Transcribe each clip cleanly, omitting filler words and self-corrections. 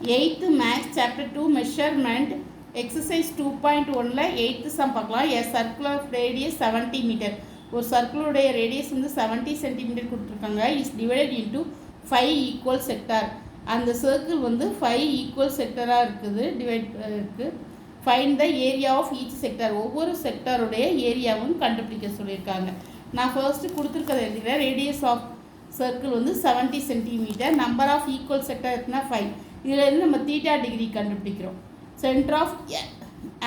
8th Maths Chapter 2 Measurement Exercise 2.1ல 8th sum பார்க்கலாம். A circular radius 70 meter. ஒரு சர்க்கிளுடைய radius வந்து 70 centimetre கொடுத்துருக்காங்க. Is divided into 5 equal sector. அந்த circle வந்து 5 equal செக்டராக இருக்குது, டிவைட் இருக்குது. Find the area of each sector. ஒவ்வொரு செக்டாருடைய ஏரியாவும் கண்டுபிடிக்க சொல்லியிருக்காங்க. நான் ஃபர்ஸ்ட்டு கொடுத்துருக்கதை எழுதிக்கிறேன். ரேடியஸ் ஆஃப் சர்க்கிள் வந்து 70 centimetre. Number of equal sector இருக்குன்னா 5. இதில் நம்ம தீட்டா டிகிரி கண்டுபிடிக்கிறோம். Centre of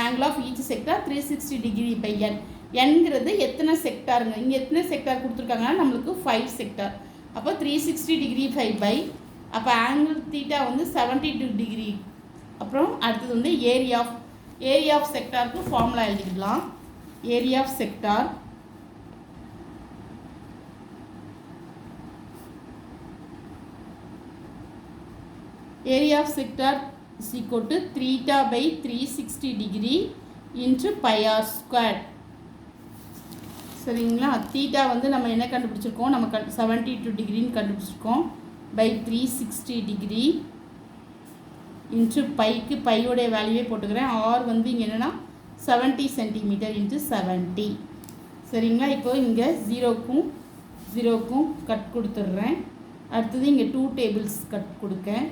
angle of each sector 360 degree by n. என்கிறது எத்தனை செக்டாருங்க, இங்கே எத்தனை செக்டார் கொடுத்துருக்காங்கன்னா நம்மளுக்கு 5 செக்டார். அப்போ 360 டிகிரி 5 பை, அப்போ ஆங்கிள் தீட்டா வந்து 72 டிகிரி. அப்புறம் அடுத்தது வந்து ஏரியா ஆஃப் செக்டாருக்கு ஃபார்முலா எழுதிக்கலாம். Area of sector area of sector is equal to theta by 360 degree into pi r square. சரிங்களா? தீட்டா வந்து நம்ம என்ன கண்டுபிடிச்சிருக்கோம், நம்ம 72 டிகிரின்னு கண்டுபிடிச்சிருக்கோம். பை 360 டிகிரி இன்ட்டு பைக்கு பையோடைய வேல்யூவே போட்டுக்கிறேன். ஆர் வந்து இங்கே என்னென்னா 70 சென்டிமீட்டர் இன்ட்டு 70. சரிங்களா? இப்போ இங்கே ஜீரோக்கும் கட் கொடுத்துட்றேன். அடுத்தது இங்கே 2 டேபிள்ஸ் கட் கொடுக்கேன்.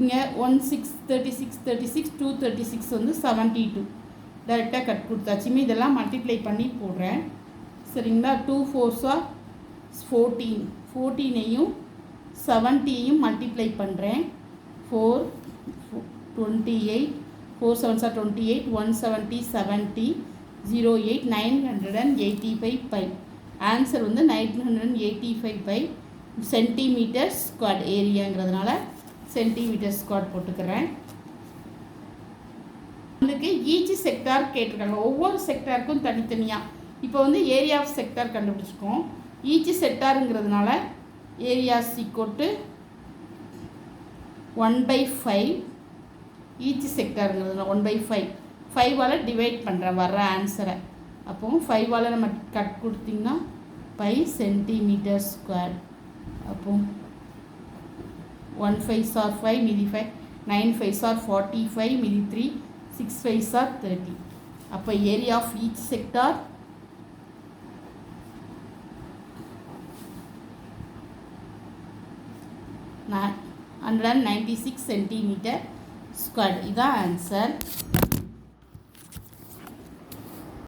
இங்கே 36 236 வந்து 72 டைரெக்டாக கட் கொடுத்தாச்சுமே. இதெல்லாம் மல்டிப்ளை பண்ணி போடுறேன். சரிங்களா? 2 4s are 14. 14ஐயும் 70ஐயும் மல்டிப்ளை பண்ணுறேன். 4 28 4 7s are 28 170 70 08 985 பை. ஆன்சர் வந்து 985 பை சென்டிமீட்டர் ஸ்கொயர். ஏரியாங்கிறதுனால சென்டிமீட்டர் ஸ்கொயர் போட்டுக்கிறேன். அதுக்கு ஈச் செக்டார் கேட்டிருக்காங்க. ஒவ்வொரு செக்டாருக்கும் தனித்தனியாக. இப்போ வந்து ஏரியா ஆஃப் செக்டார் கண்டுபிடிச்சிருக்கோம். ஈச் செக்டாருங்கிறதுனால ஏரியா ஈக்குவல் 1/5. ஈச் செக்டாருங்கிறதுனால 1/5. 5ஆல் டிவைட் பண்ணுறேன் வர்ற ஆன்சரை. அப்போ 5ஆல் நம்ம கட் கொடுத்திங்கன்னா பை சென்டிமீட்டர் ஸ்கொயர். அப்போ 1 5s are 5 மீதி 5, 9 5s are 45 மீதி 3, 6 5s are 30. அப்போ ஏரியா ஆஃப் ஈச் செக்டார் நான் 196 சென்டிமீட்டர் ஸ்கொயர். இதான் ஆன்சர்.